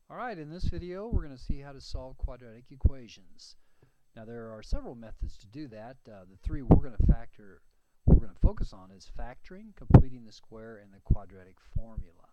Alright, in this video we're going to see how to solve quadratic equations. Now there are several methods to do that. The three we're going to focus on is factoring, completing the square, and the quadratic formula.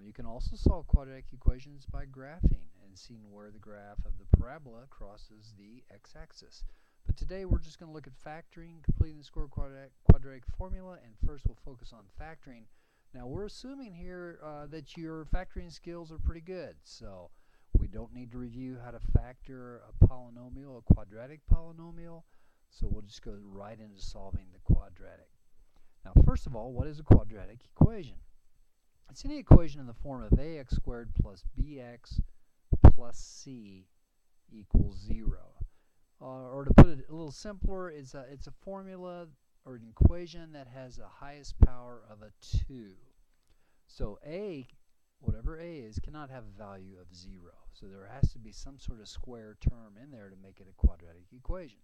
You can also solve quadratic equations by graphing and seeing where the graph of the parabola crosses the x-axis. But today we're just going to look at factoring, completing the square, quadratic formula, and first we'll focus on factoring. Now we're assuming here that your factoring skills are pretty good, so we don't need to review how to factor a polynomial, a quadratic polynomial, so we'll just go right into solving the quadratic. Now first of all, what is a quadratic equation? It's any equation in the form of ax squared plus bx plus c equals 0. Or to put it a little simpler, it's a formula or an equation that has a highest power of a 2. So a, whatever a is, cannot have a value of 0. So there has to be some sort of square term in there to make it a quadratic equation.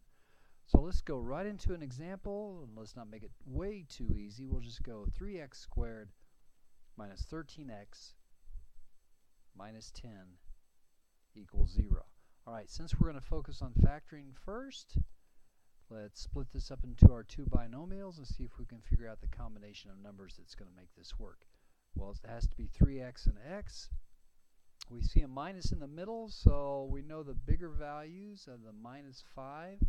So let's go right into an example, and let's not make it way too easy. We'll just go 3x squared minus 13x minus 10 equals 0. Alright, since we're going to focus on factoring first, let's split this up into our two binomials and see if we can figure out the combination of numbers that's going to make this work. Well, it has to be 3x and x. We see a minus in the middle, so we know the bigger values of the minus 5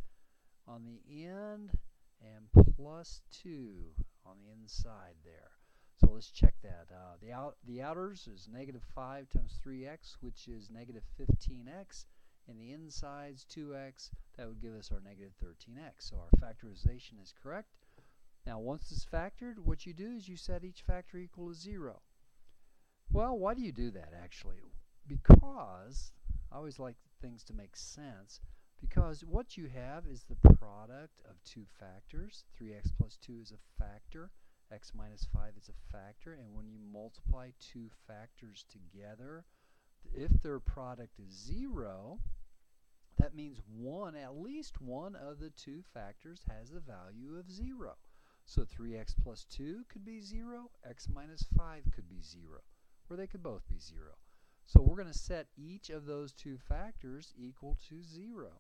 on the end and plus 2 on the inside there. So let's check that. The outers is negative 5 times 3x, which is negative 15x. And the inside's 2x. That would give us our negative 13x. So our factorization is correct. Now once it's factored, what you do is you set each factor equal to 0. Well, why do you do that actually? Because, I always like things to make sense, because what you have is the product of two factors. 3x plus 2 is a factor. X minus 5 is a factor. And when you multiply two factors together, if their product is 0, that means at least one of the two factors has a value of 0. So 3x plus 2 could be 0, x minus 5 could be 0, or they could both be 0. So we're going to set each of those two factors equal to 0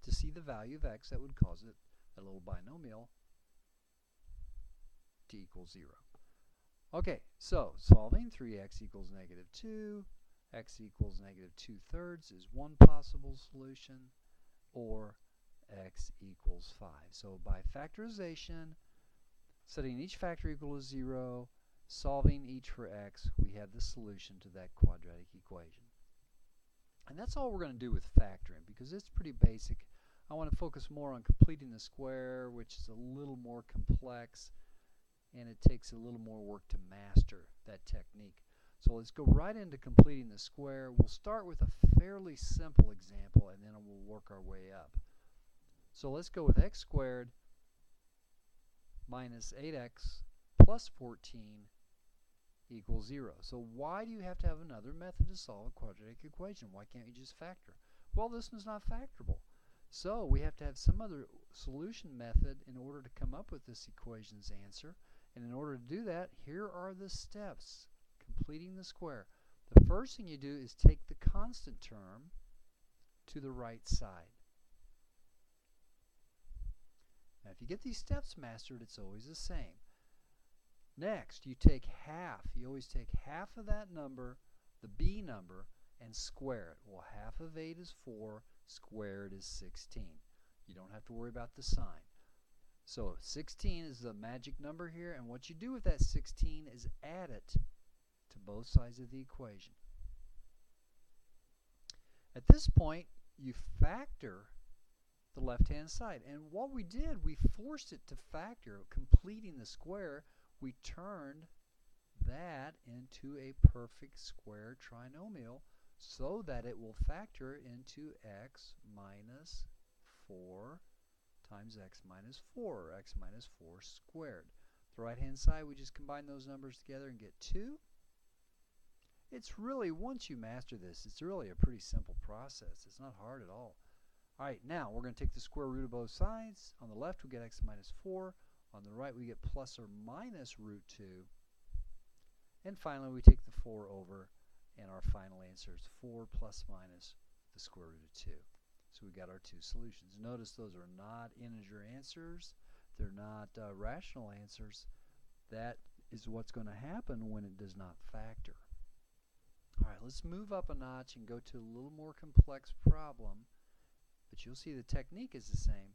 to see the value of x that would cause it, a little binomial, to equal 0. Okay, so solving 3x equals negative 2, x equals negative 2/3 is one possible solution, or x equals 5. So by factorization, setting each factor equal to 0, solving each for x, we have the solution to that quadratic equation. And that's all we're going to do with factoring, because it's pretty basic. I want to focus more on completing the square, which is a little more complex, and it takes a little more work to master that technique. So let's go right into completing the square. We'll start with a fairly simple example, and then we'll work our way up. So let's go with x squared minus 8x plus 14 equals 0. So why do you have to have another method to solve a quadratic equation? Why can't you just factor? Well, this one's not factorable. So we have to have some other solution method in order to come up with this equation's answer. And in order to do that, here are the steps. Completing the square. The first thing you do is take the constant term to the right side. Now if you get these steps mastered, it's always the same. Next, you take half. You always take half of that number, the b number, and square it. Well, half of 8 is 4, squared is 16. You don't have to worry about the sign. So 16 is the magic number here, and what you do with that 16 is add it to both sides of the equation. At this point, you factor the left-hand side. And what we did, we forced it to factor. Completing the square, we turned that into a perfect square trinomial so that it will factor into x minus 4 times x minus 4, or x minus 4 squared. The right-hand side, we just combine those numbers together and get 2. It's really, once you master this, it's really a pretty simple process. It's not hard at all. Alright, now we're going to take the square root of both sides. On the left we get x minus 4. On the right we get plus or minus root 2. And finally we take the 4 over And our final answer is 4 plus minus the square root of 2. So we got our two solutions. Notice those are not integer answers. They're not rational answers. That is what's going to happen when it does not factor. All right, let's move up a notch and go to a little more complex problem. But you'll see the technique is the same.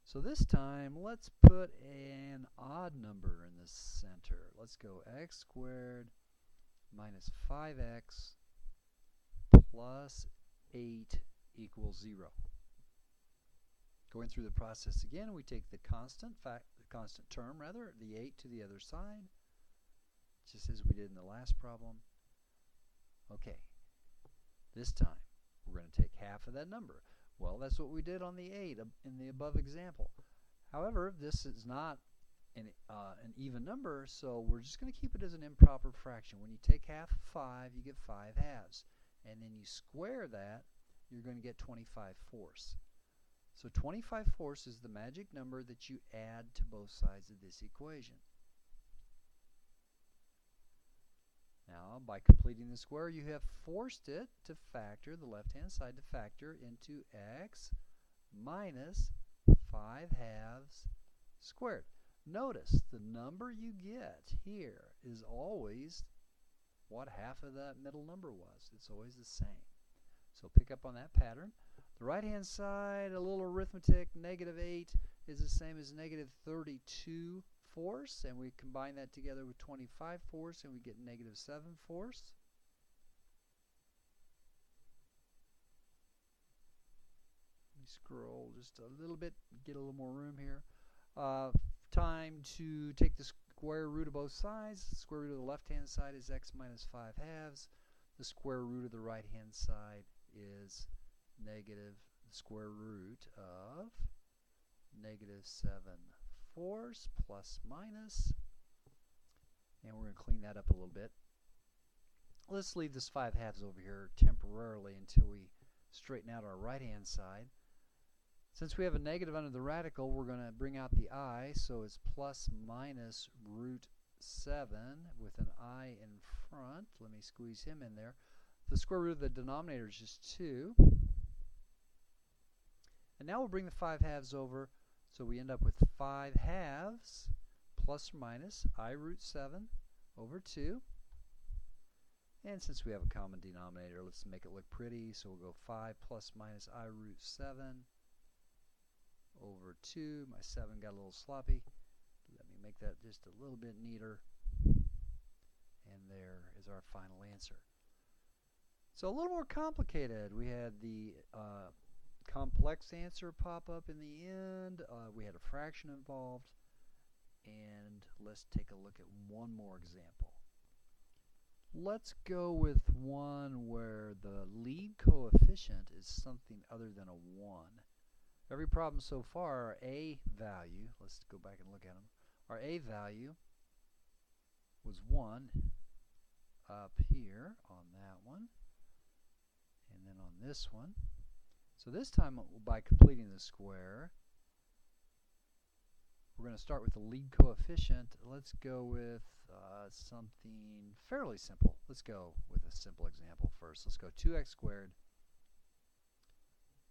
So this time, let's put an odd number in the center. Let's go x squared minus 5x plus 8 equals 0. Going through the process again, we take the constant term, the 8 to the other side, just as we did in the last problem. Okay, this time we're going to take half of that number. Well, that's what we did on the 8 in the above example. However, this is not an even number, so we're just going to keep it as an improper fraction. When you take half of 5, you get 5 halves. And then you square that, you're going to get 25 fourths. So 25 fourths is the magic number that you add to both sides of this equation. Now, by completing the square, you have forced it to factor, the left-hand side to factor into x minus 5 halves squared. Notice the number you get here is always what half of that middle number was. It's always the same. So pick up on that pattern. The right-hand side, a little arithmetic, negative 8 is the same as negative 32 fourths, and we combine that together with 25 fourths, and we get negative 7 fourths. Let me scroll just a little bit, get a little more room here. Time to take the square root of both sides. The square root of the left-hand side is x minus 5 halves. The square root of the right-hand side is negative the square root of negative 7 fourths plus minus. And we're going to clean that up a little bit. Let's leave this 5 halves over here temporarily until we straighten out our right-hand side. Since we have a negative under the radical, we're going to bring out the I, so it's plus minus root 7 with an I in front. Let me squeeze him in there. The square root of the denominator is just 2. And now we'll bring the 5 halves over, so we end up with 5 halves plus or minus I root 7 over 2. And since we have a common denominator, let's make it look pretty. So we'll go 5 plus minus I root 7 over 2. My 7 got a little sloppy. Let me make that just a little bit neater. And there is our final answer. So a little more complicated. We had the complex answer pop up in the end. We had a fraction involved. And let's take a look at one more example. Let's go with one where the lead coefficient is something other than a 1. Every problem so far, our A value, let's go back and look at them. Our A value was 1 up here on that one, and then on this one. So this time, by completing the square, we're going to start with the lead coefficient. Let's go with something fairly simple. Let's go with a simple example first. Let's go 2x squared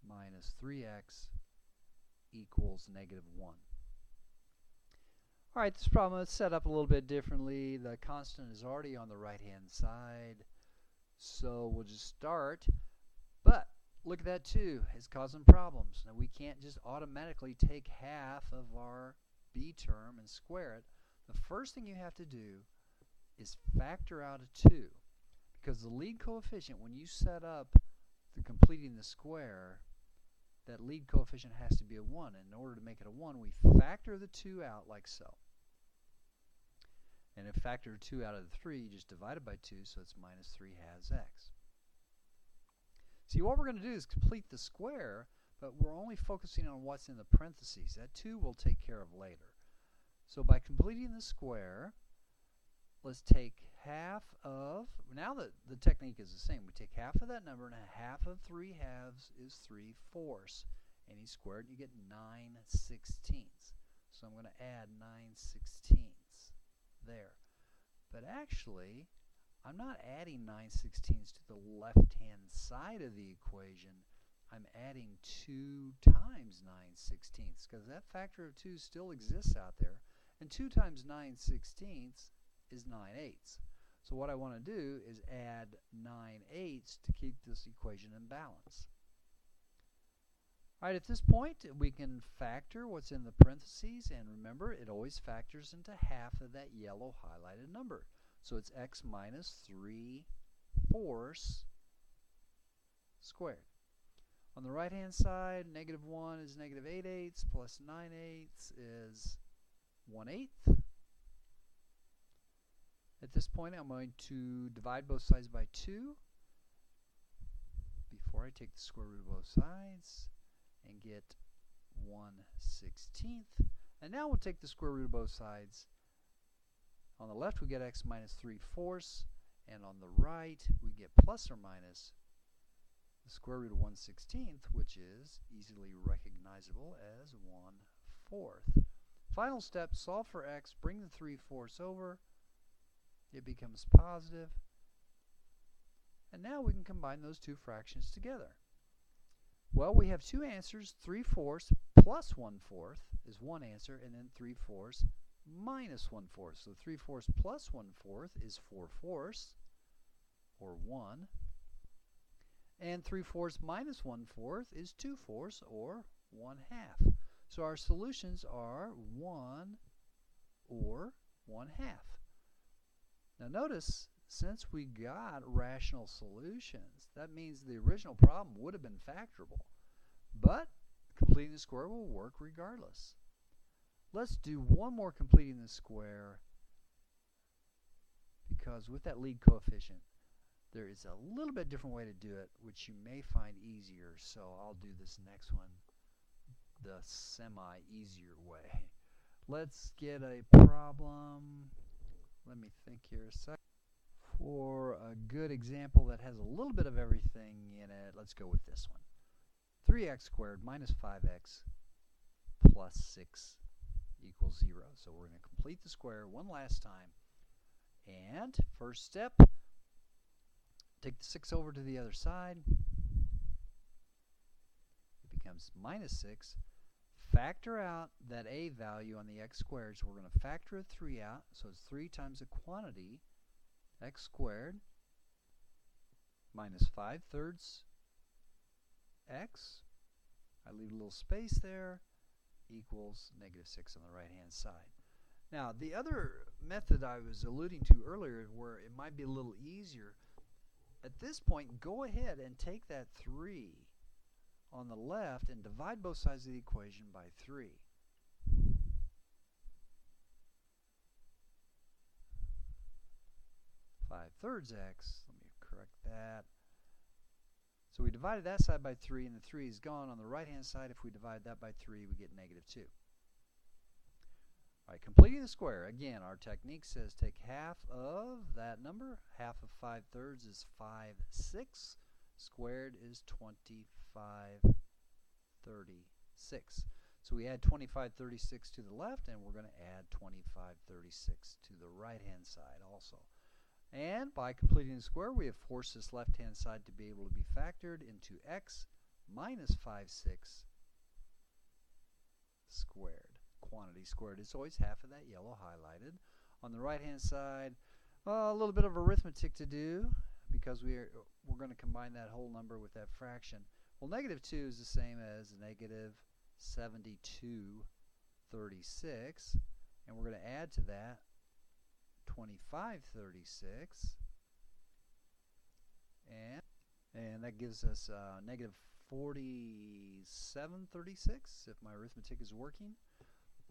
minus 3x equals negative 1. Alright, this problem is set up a little bit differently. The constant is already on the right-hand side, so we'll just start. But look at that too, it's causing problems. Now we can't just automatically take half of our b term and square it. The first thing you have to do is factor out a 2, because the lead coefficient, when you set up the completing the square, that lead coefficient has to be a 1. And in order to make it a 1, we factor the 2 out like so. And if factor 2 out of the 3, you just divide it by 2, so it's minus 3 halves x. See, what we're going to do is complete the square, but we're only focusing on what's in the parentheses. That 2 we'll take care of later. So by completing the square, let's take half of, now that the technique is the same, we take half of that number, and half of 3 halves is 3 fourths. Any squared, you get 9 sixteenths. So I'm going to add 9 sixteenths there. But actually, I'm not adding 9/16 to the left-hand side of the equation. I'm adding 2 times 9/16 because that factor of 2 still exists out there. And 2 times 9/16 is 9/8. So what I want to do is add 9/8 to keep this equation in balance. All right, at this point, we can factor what's in the parentheses, and remember, it always factors into half of that yellow highlighted number. So it's x minus 3/4 squared. On the right-hand side, -1 is -8/8 plus 9/8 is 1/8. At this point, I'm going to divide both sides by 2 before I take the square root of both sides and get 1/16. And now we'll take the square root of both sides. On the left, we get x minus 3/4, and on the right, we get plus or minus the square root of 1/16, which is easily recognizable as 1/4. Final step, solve for x, bring the 3/4 over. It becomes positive. And now we can combine those two fractions together. Well, we have two answers. 3/4 plus 1/4 is one answer, and then 3/4 minus 1/4. So 3/4 plus 1/4 is 4/4, or 1. And 3/4 minus 1/4 is 2/4, or 1/2. So our solutions are 1 or 1/2. Now notice, since we got rational solutions, that means the original problem would have been factorable. But completing the square will work regardless. Let's do one more completing the square, because with that lead coefficient, there is a little bit different way to do it, which you may find easier. So I'll do this next one the semi-easier way. Let's get a problem. Let me think here a second. For a good example that has a little bit of everything in it, let's go with this one. 3x squared minus 5x plus 6 equals 0. So we're going to complete the square one last time. And first step, take the 6 over to the other side. It becomes minus 6. Factor out that a value on the x squared. So we're going to factor a 3 out. So it's 3 times the quantity, x squared, minus 5/3 x. I leave a little space there, equals -6 on the right-hand side. Now, the other method I was alluding to earlier, where it might be a little easier, at this point, go ahead and take that 3 on the left and divide both sides of the equation by 3. Five-thirds x, let me correct that. So we divided that side by 3, and the 3 is gone. On the right-hand side, if we divide that by 3, we get -2. All right, completing the square. Again, our technique says take half of that number. Half of 5/3 is 5/6. Squared is 25/36. So we add 25/36 to the left, and we're going to add 25/36 to the right-hand side also. And by completing the square, we have forced this left-hand side to be able to be factored into x minus 5/6 squared. Quantity squared is always half of that yellow highlighted. On the right-hand side, a little bit of arithmetic to do, because we're going to combine that whole number with that fraction. Well, -2 is the same as -72/36, and we're going to add to that 25/36, and that gives us -47/36 if my arithmetic is working.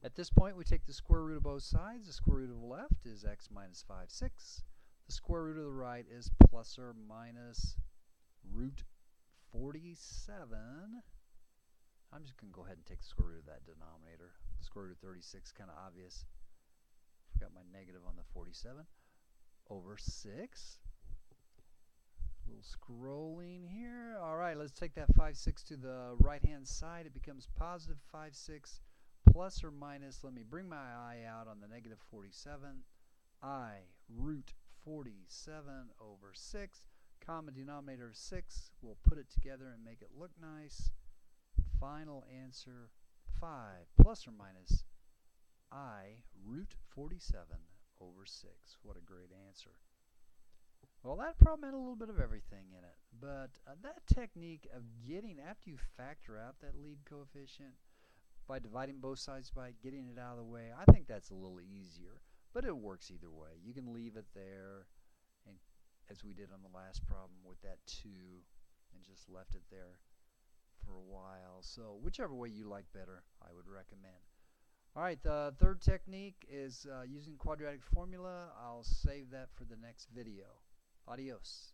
At this point, we take the square root of both sides. The square root of the left is x minus 5/6. The square root of the right is plus or minus root 47. I'm just going to go ahead and take the square root of that denominator. The square root of 36 kind of obvious. Forgot my negative on the 47. Over 6. A little scrolling here. All right, let's take that 5/6 to the right-hand side. It becomes positive 5/6 plus or minus. Let me bring my I out on the -47. I root 47 over 6. Common denominator of 6. We'll put it together and make it look nice. Final answer 5 plus or minus I root 47 over 6. What a great answer. Well, that problem had a little bit of everything in it, but that technique of getting, after you factor out that lead coefficient, by dividing both sides by getting it out of the way, I think that's a little easier, but it works either way. You can leave it there, and as we did on the last problem with that 2, and just left it there for a while. So whichever way you like better, I would recommend. All right, the third technique is using quadratic formula. I'll save that for the next video. Adios.